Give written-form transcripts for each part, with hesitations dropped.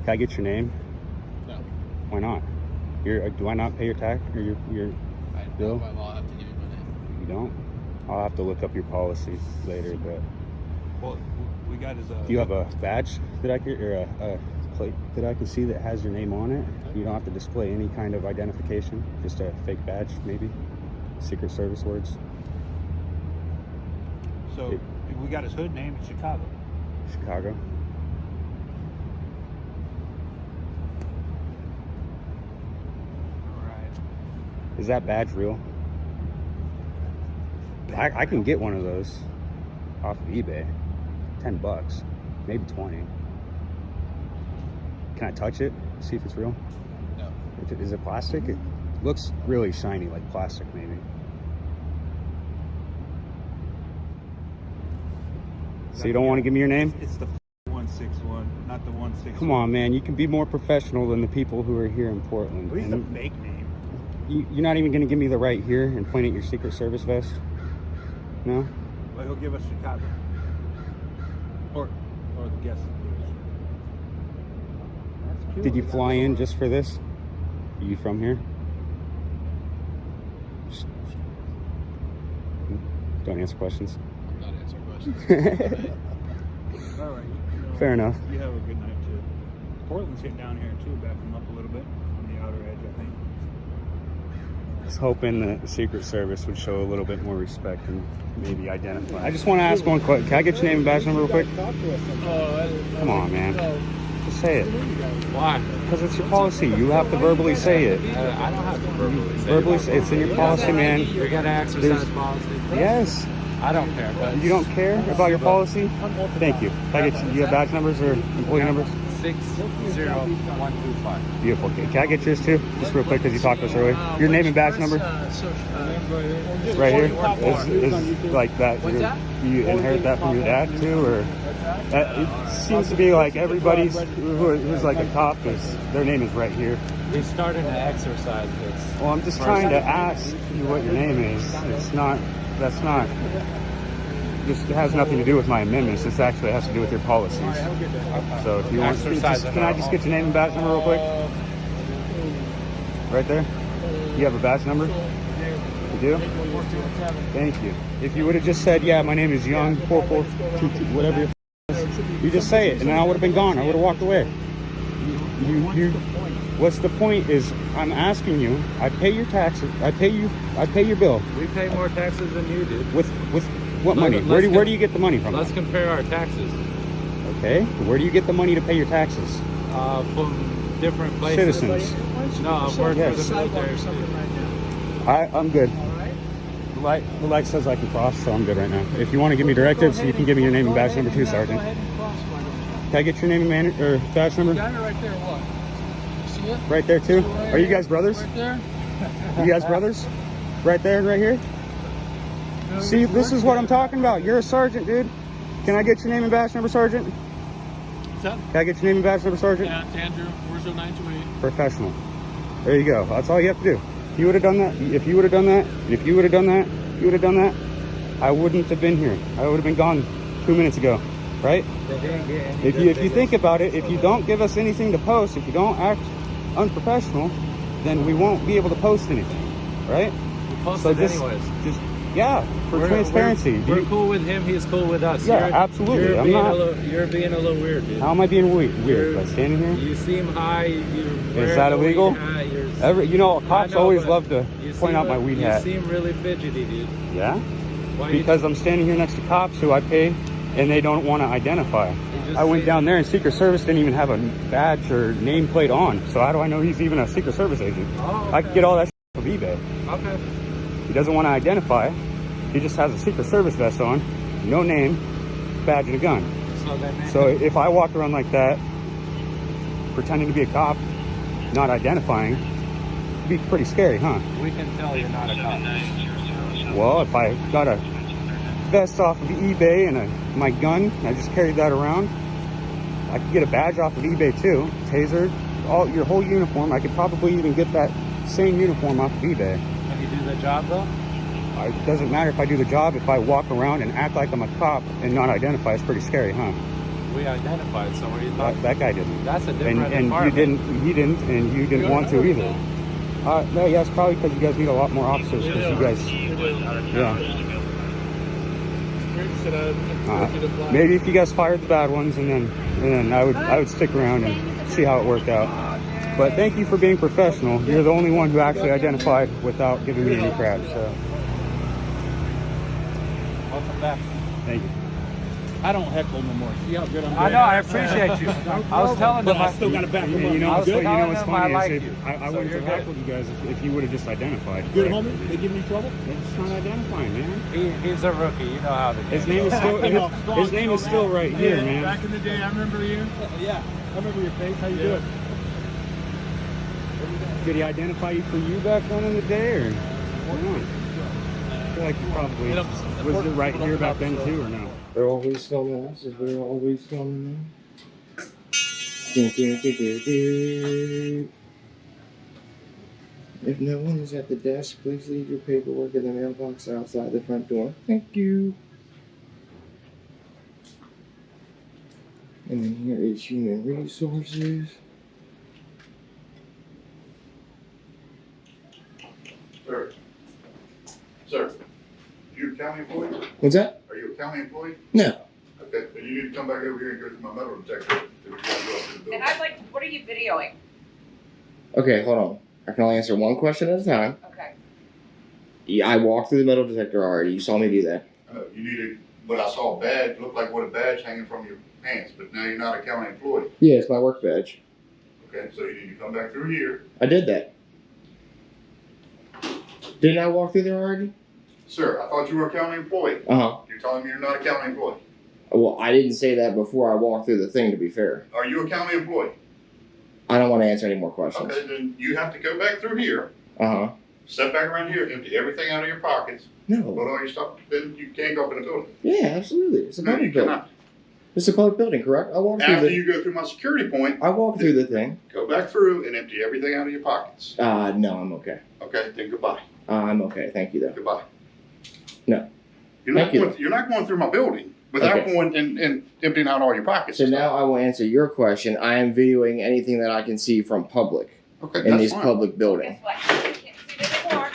Can I get your name? No. Why not? Do I not pay your tax or your bill? By law, I have to give you my name. You don't? I'll have to look up your policy later, but... Well, we got his... Do you have a badge that I could, or a plate that I can see that has your name on it? You don't have to display any kind of identification, just a fake badge, maybe? Secret Service words. So, we got his hood name in Chicago. Chicago. Is that badge real? I can get one of those off of eBay. $10, maybe 20. Can I touch it? See if it's real? No. Is it plastic? It looks really shiny, like plastic maybe. So you don't want to give me your name? It's the 161, not the 161. Come on, man. You can be more professional than the people who are here in Portland. At least the fake name. You're not even going to give me the right here and point at your Secret Service vest? No? Well, he'll give us Chicago. Or the guest. Did you fly in just for this? Are you from here? Don't answer questions. I'm not answering questions. All right. Fair enough. You have a good night too. Portland's hitting down here too, backing up a little bit on the outer edge, I think. I was hoping that the Secret Service would show a little bit more respect and maybe identify. I just want to ask one question. Can I get your name and badge number real quick? Come on, man. Just say it. Why? Because it's your policy. You have to verbally say it. I don't have to verbally say it. It's in your policy, man. You gotta exercise policy. Yes. I don't care, but... You don't care about your policy? Thank you. Can I get you have badge numbers or employee numbers? 60125. Beautiful. Can I get yours too? Just real quick because you talked to us earlier. Your name and badge number? Right here? Is like that. You inherit that from your dad too? Or it seems to be like everybody's who's like a cop, their name is right here. We started to exercise this. Well, I'm just trying to ask you what your name is. That's not, this has nothing to do with my amendments. This actually has to do with your policies. So if you want to, can I just get your name and badge number real quick? Right there? You have a badge number? You do? Thank you. If you would have just said, yeah, my name is Young, 4422, whatever your you just say it, and then I would have been gone. I would have walked away. What's the point is, I'm asking you, I pay your taxes, I pay your bill. We pay more taxes than you do. With what money? Where do you get the money from? Let's compare our taxes. Okay, where do you get the money to pay your taxes? From different places. Citizens. No, I'm working for the military. I'm good. The light says I can cross, so I'm good right now. If you want to give me directives, you can give me your name and badge number too, Sergeant. Can I get your name and badge number? Got it right there, what? You see it? Right there too? Are you guys brothers? Right there? You guys brothers? Right there and right here? See, this is what I'm talking about. You're a sergeant, dude. Can I get your name and badge number, Sergeant? What's up? Can I get your name and badge number, Sergeant? Yeah, Andrew, 40928. Professional. There you go. That's all you have to do. If you would have done that, if you would have done that, if you would have done that, if you would have done that, I wouldn't have been here. I would have been gone 2 minutes ago, right? If you think about it, if you don't give us anything to post, if you don't act unprofessional, then we won't be able to post anything, right? We post it anyways. Yeah, for transparency. We're cool with him, he's cool with us. Yeah, absolutely. You're being a little weird, dude. How am I being weird? By standing here? You seem high. Is that illegal? Cops always love to point out my weed hat. You seem really fidgety, dude. Yeah? Because I'm standing here next to cops who I pay and they don't want to identify. I went down there and Secret Service didn't even have a badge or nameplate on. So how do I know he's even a Secret Service agent? Oh, okay. I could get all that from eBay. Okay. He doesn't want to identify. He just has a Secret Service vest on, no name, badge and a gun. So if I walked around like that, pretending to be a cop, not identifying, it'd be pretty scary, huh? We can tell you're not a cop. Well, if I got a vest off of eBay and my gun, I just carried that around, I could get a badge off of eBay too, taser, your whole uniform. I could probably even get that same uniform off of eBay. Can you do the job though? It doesn't matter if I do the job. If I walk around and act like I'm a cop and not identify, it's pretty scary, huh? We identified somewhere. You thought That guy didn't. that's a And different you department. didn't. He didn't, and you didn't want to either. No, yeah, it's probably because you guys need a lot more officers. Because you guys, yeah. Maybe if you guys fired the bad ones, and then I would stick around and see how it worked out. But thank you for being professional. You're the only one who actually identified without giving me any crap. So Welcome back. thank you. I don't heckle no more. See how good I'm I know. I appreciate you. I was telling them. But I still got to back them up. You know, I was you know telling what's them I funny like is you. I So wouldn't you're have good. heckled you guys if you would have just identified. Good correct? homie? They giving you trouble? They're just not identifying, man. He's a rookie. You know how to. His name is still his name is still right here, man. Back in the day, I remember you. Yeah, I remember your face. How you doing? Did he identify you for you back then in the day, or not? I feel like you probably was it right here back then too, or no? They're always filming us. They're always filming them. If no one is at the desk, please leave your paperwork in the mailbox outside the front door. Thank you. And then here is human resources. Sir, you a county employee? What's that? Are you a county employee? No. Okay, then you need to come back over here and go through my metal detector. If you want to go up to the building. And I'd like to, what are you videoing? Okay, hold on. I can only answer one question at a time. Okay. Yeah, I walked through the metal detector already. You saw me do that. I know, you needed, but I saw a badge, looked like what a badge hanging from your pants, but now you're not a county employee. Yeah, it's my work badge. Okay, so you need to come back through here. I did that. Didn't I walk through there already? Sir, I thought you were a county employee. Uh-huh. You're telling me you're not a county employee. Well, I didn't say that before I walked through the thing, to be fair. Are you a county employee? I don't want to answer any more questions. Okay, then you have to go back through here, Uh-huh. step back around here, empty everything out of your pockets, No. put all your stuff, then you can't go up in the building. Yeah, absolutely. It's a No, you public building. cannot. It's a public building, correct? I walked through After the... you go through my security point, I walked through the thing. go back through and empty everything out of your pockets. No, I'm okay. Okay, then goodbye. I'm okay. Thank you, though. Goodbye. No. You're not Thank you. going. You're not going through my building without Okay. going and emptying out all your pockets. So and now stuff. I will answer your question. I am videoing anything that I can see from public Okay, in that's this fine. public building. Guess what? You can't see it anymore.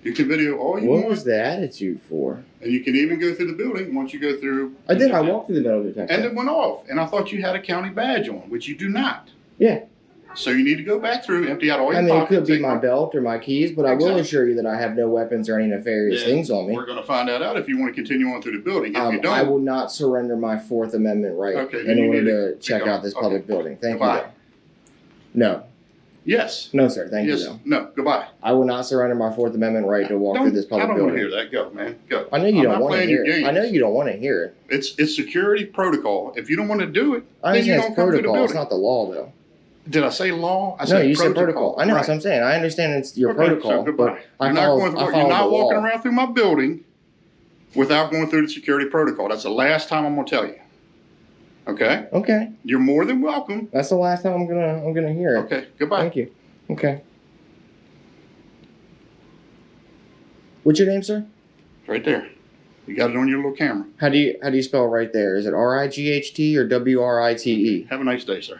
You can video all you What want, was the attitude for? and you can even go through the building once you go through. I did. I walked through the metal detector. And it went off, and I thought you had a county badge on, which you do not. Yeah. So you need to go back through, empty out all your I mean, it pockets. could be take my belt or my keys, but I will Exactly. assure you that I have no weapons or any nefarious Yeah, things on me. We're going to find that out if you want to continue on through the building. If you don't, I will not surrender my Fourth Amendment right Okay, then in you order need to to check go. out this Okay. public building. Thank Goodbye. you, though. No. yes, No, sir. Thank yes, you, though. no, goodbye. I will not surrender my Fourth Amendment right to walk through this I public don't want to building. hear that. Go, man. Go. I know you I'm don't not want to playing hear your it. I games. know you don't want to hear it. It's security protocol. If you don't want to do it, I then you understand don't it's come through the protocol. It's building. not the law, though. Did I say law? I No, said you protocol. said protocol. I know. Right. That's what I'm saying. I understand it's your Okay, so protocol, goodbye. but I You're not follow, going. I You're follow not the walking law. around through my building without going through the security protocol. That's the last time I'm going to tell you. Okay. Okay, You're more than welcome. that's the last time I'm gonna hear it. Okay. Goodbye. Thank you. Okay. What's your name, sir? Right there. You got it on your little camera. How do you spell right there? Is it R-I-G-H-T or W-R-I-T-E? Have a nice day, sir.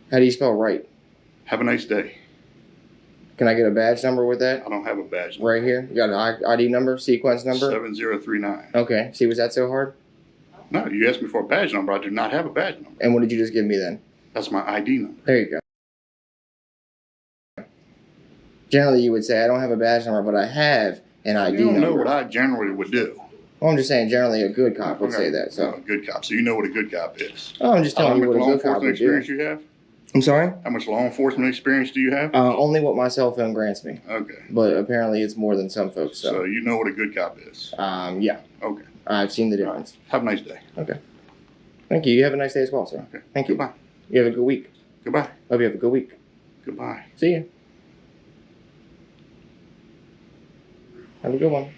How do you spell right? Have a nice day. Can I get a badge number with that? I don't have a badge number. Right here? You got an ID number, sequence number? 7039. Okay. See, was that so hard? No, you asked me for a badge number. I do not have a badge number. And what did you just give me then? That's my ID number. There you go. Generally, you would say, I don't have a badge number, but I have an ID You don't number. know what I generally would do. Well, I'm just saying, generally, a good cop would Okay. say that. Oh, So, a good cop. So you know what a good cop is. oh, I'm just How telling you much what a law good cop enforcement would do. experience you have? I'm sorry? How much law enforcement experience do you have? Only what my cell phone grants me. Okay. But apparently, it's more than some folks. So So, you know what a good cop is. yeah, Okay. I've seen the difference. Have a nice day. Thank you. You have a nice day as well, sir. Okay. Thank you. Goodbye. You have a good week. Goodbye. Hope you have a good week. Goodbye. See you. Have a good one.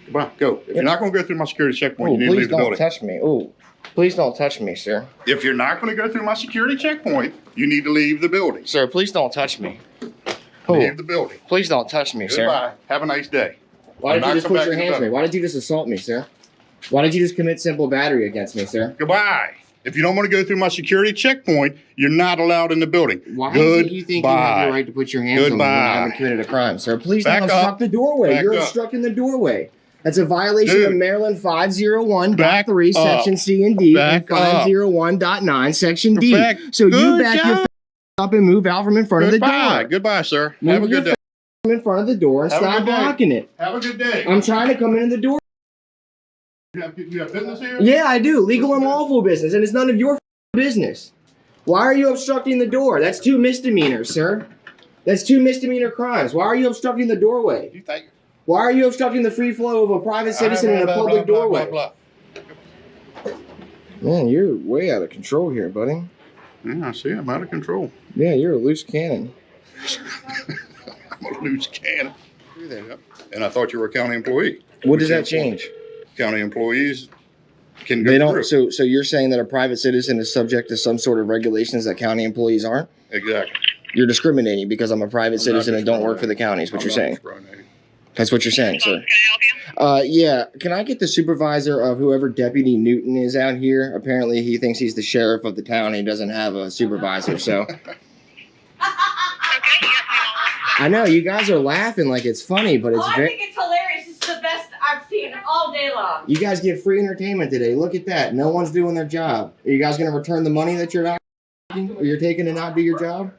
Goodbye. Go. If Yep. you're not going to go through my security checkpoint, Oh, you need to please leave the don't building. touch me. Oh, please don't touch me, sir. If you're not going to go through my security checkpoint, you need to leave the building. Sir, please don't touch me. Oh, Leave the building. please don't touch me, sir. Goodbye. Have a nice day. Why did I'm you not just come put back your in the hands on me? building. Why did you just assault me, sir? Why did you just commit simple battery against me, sir? Goodbye. If you don't want to go through my security checkpoint, you're not allowed in the building. Why is it you think you have the right to put your hands on me when I haven't committed a crime, sir? Please don't obstruct the doorway. You're obstructing the doorway. That's a violation of Maryland 501.3, Section C and D, and 501.9, Section D. So you back your up and move out from in front of the door. Goodbye, sir. Move Have a good day. In front of the door and stop blocking it. Have a good day. I'm trying to come in the door. You have business here? Yeah, I do. Legal and lawful business, and it's none of your business. Why are you obstructing the door? That's 2 misdemeanors, sir. That's 2 misdemeanor crimes. Why are you obstructing the doorway? You think? Why are you obstructing the free flow of a private citizen in a public doorway? Man, you're way out of control here, buddy. Yeah, I see. I'm out of control. Yeah, you're a loose cannon. I'm a loose cannon. Yep. And I thought you were a county employee. What does that change? County employees can go They don't. through. So you're saying that a private citizen is subject to some sort of regulations that county employees aren't? Exactly. You're discriminating because I'm a private citizen and don't work for the county. Is what you're saying? That's what you're saying, sir. Can I help you? Yeah. Can I get the supervisor of whoever Deputy Newton is out here? Apparently, he thinks he's the sheriff of the town. He doesn't have a supervisor, so. Okay, yes, I know you guys are laughing like it's funny, but it's I very. think it's hilarious. It's the best I've seen all day long. You guys get free entertainment today. Look at that. No one's doing their job. Are you guys going to return the money that you're not, or you're taking to not do your job?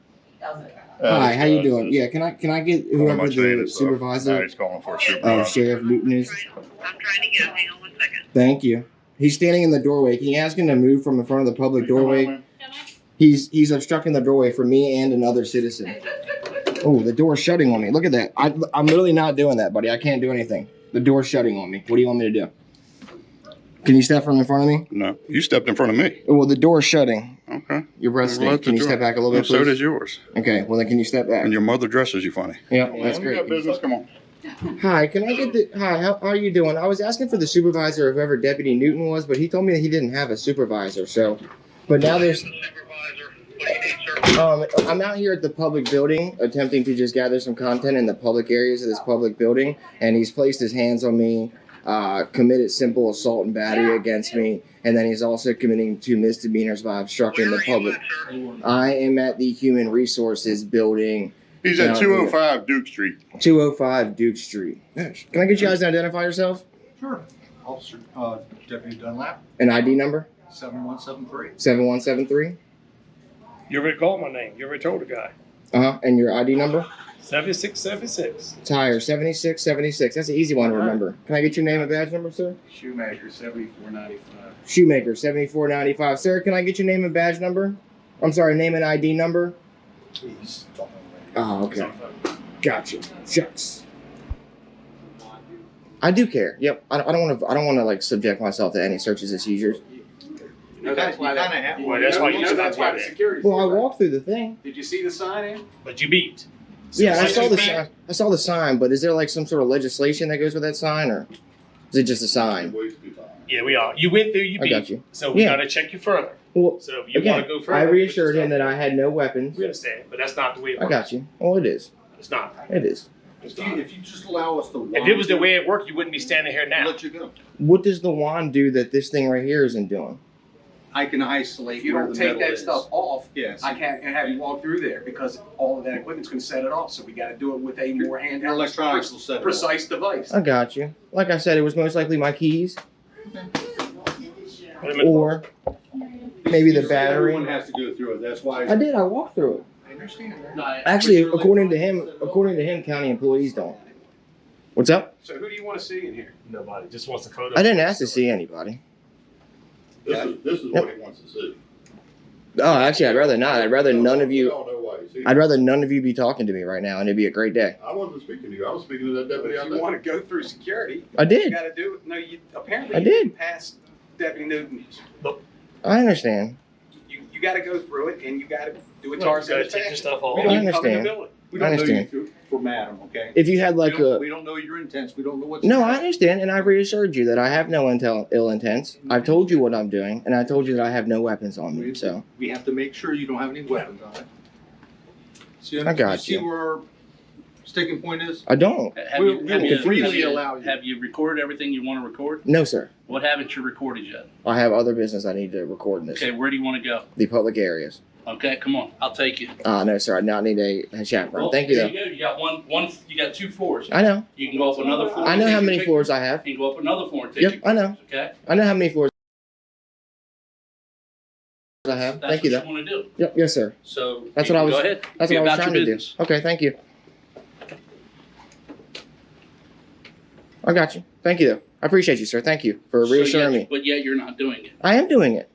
Hi, how you doing? Yeah, can I get whoever the supervisor He's calling for a supervisor. of Sheriff Newton is? I'm trying to get him. Hang on 1 second. Thank you. He's standing in the doorway. Can you ask him to move from in front of the public doorway? He's obstructing the doorway for me and another citizen. Oh, the door's shutting on me. Look at that. I'm literally not doing that, buddy. I can't do anything. The door's shutting on me. What do you want me to do? Can you step from in front of me? No, you stepped in front of me. Well, the door's shutting. Okay. Your breath stinks. Can you step back a little bit, please? So does yours. Okay, well then can you step back? And your mother dresses you funny. Yeah, that's We great. got business. Come on. Hi, can I get the... Hi, how are you doing? I was asking for the supervisor of whoever Deputy Newton was, but he told me that he didn't have a supervisor, so... But now there's... I'm out here at the public building, attempting to just gather some content in the public areas of this public building, and he's placed his hands on me, committed simple assault and battery against me, and then he's also committing 2 misdemeanors by obstructing the public. I am at the Human Resources building. He's at 205 Duke Street. 205 Duke Street. Can I get you guys to identify yourself? Sure. Officer, Deputy Dunlap, An ID number? 7173. 7173? You already called my name. You already told the guy. And your ID number? 7676. Tire 7676. That's an easy one to remember. Can I get your name and badge number, sir? Shoemaker, 7495. Shoemaker 7495. Sir, can I get your name and badge number? I'm sorry, name and ID number? He's talking Oh, okay. Gotcha. Shucks. I do care. Yep. I don't want to like subject myself to any searches and seizures. No, that's why that. Well, that's why you stopped the there. security. Well, I walked through the thing. Did you see the sign in? But you beat. Yeah, I saw the sign. I saw the sign, but is there like some sort of legislation that goes with that sign, or is it just a sign? Yeah, we are. You went through, you I beat. got you. So we Yeah. got to check you further. Well, So if you again, want to go further. I reassured him that I I had no weapons. We understand, but that's not the way it I works. got you. Well, it is. It's not. It is. If you just allow us to. If it was the way it worked, you wouldn't be standing here now. Let you go. What does the wand do that this thing right here isn't doing? I can isolate. If you where don't the take metal that is. stuff off, Yes. I can't have you walk through there because all of that equipment's going to set it off. So we got to do it with a more Your handheld, electronics will set it off. precise device. I got you. Like I said, it was most likely my keys, Put 'em in- or maybe the You said battery. Everyone has to go through it. That's why. I did. I walked through it. I understand. Actually, according to him, county employees don't. What's up? So who do you want to see in here? Nobody just wants a photo. I didn't ask to see anybody. This is what he wants to see. Oh, actually, I'd rather not. I'd rather none of We you. all know why he's here. I'd rather none of you be talking to me right now, and it'd be a great day. I wasn't speaking to you. I was speaking to that deputy out If you there. want to go through security, I you did. got to do it. No, you apparently I you did. didn't pass Deputy Newton. I understand. You got to go through it and you got to do it You towards gotta the take your stuff off. We don't I even come in the understand. building. We I don't know understand. you for madam, okay? If you had like a. We don't know your intents. We don't know what's. No, I understand, and I reassured you that I have no ill intents. I've told you what I'm doing, and I told you that I have no weapons on me. So We have to make sure you don't have any weapons on it. See, I got see you. where Sticking point is? I don't. Have you, have you, freely have allow you, you. have you recorded everything you want to record? No, sir. What haven't you recorded yet? I have other business I need to record in this. Okay, where do you want to go? The public areas. Okay, come on, I'll take you. No, sir. I now need a chaperone. Well, Thank you, there though. you go. You got one. You got 2 floors. I know. You can go up another floor. I and know take how your many pictures. floors I have. You can go up another floor and take Yep, your I know. pictures, okay? I know how many floors I have. That's Thank you, what though. you want to do. Yep, yes, sir. So That's you what I can was. Go ahead. That's Be what I was about trying your to business. do. Okay, thank you. I got you. Thank you, though. I appreciate you, sir. Thank you for reassuring me. But yet you're not doing it. I am doing it.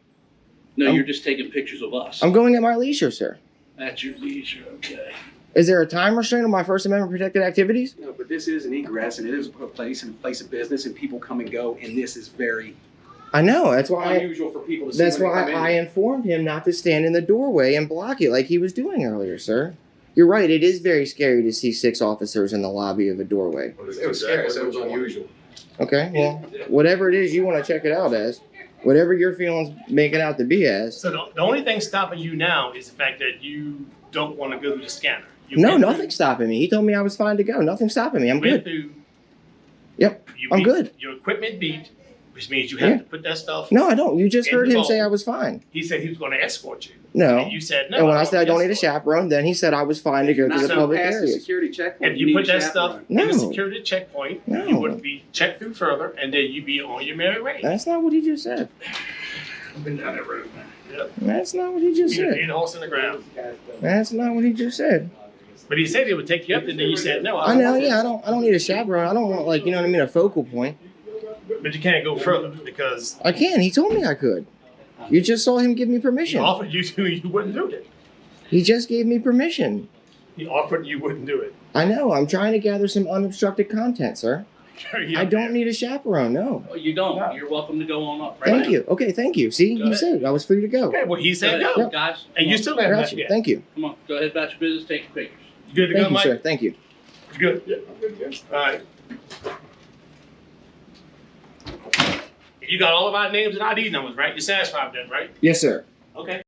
No, you're just taking pictures of us. I'm going at my leisure, sir. At your leisure, okay. Is there a time restraint on my First Amendment protected activities? No, but this is an egress, and it is a place of business, and people come and go, and this is very I know. That's why. unusual for people to see. That's when they why come in. I informed him not to stand in the doorway and block it like he was doing earlier, sir. You're right. It is very scary to see 6 officers in the lobby of a doorway. It was scary, so it was unusual. Okay. Well, whatever it is you want to check it out as, whatever your feelings make it out to be as. So the only thing stopping you now is the fact that you don't want to go through the scanner. You No, went through- nothing's stopping me. He told me I was fine to go. Nothing's stopping me. I'm went good. through- Yep. you I'm beat- good. Your equipment beat, which means you have Yeah. to put that stuff. No, I don't. You just in heard the him say vault. I was fine. He said he was going to escort you. No. And you said no. And when I said I want don't to need a escort chaperone, then he said I was fine to go to the So public Past the areas. security checkpoint. If you need put a that chaperone. stuff in the No. security checkpoint, No. you would be checked through further, and then you'd be on your merry way. That's not what he just said. I've been down that road, man. Yep. That's not what he just You said. need a horse in the ground. That's not what he just said. But he said he would take you up, and then you said no. I know, yeah, I don't need a chaperone. I don't want, like, you know what I mean, a focal point. But you can't go further because I can. He told me I could. You just saw him give me he permission. offered you to, you wouldn't do it. He just gave me permission. He offered you wouldn't do it. I know. I'm trying to gather some unobstructed content, sir. Carry I up don't there. need a chaperone, no. Oh, you don't. You're welcome to go on up. Right Thank now. you. Okay, thank you. See, Go you ahead. said I was free to go. Okay, well, he Go said ahead, no. guys. And you still I haven't got left you. yet. Thank you. Come on. Go ahead about your business. Take your pictures. You good to Thank go, you, Mike? sir. Thank you. You good? Yeah. All right. You got all of our names and ID numbers, right? You're satisfied with that, right? Yes, sir. Okay.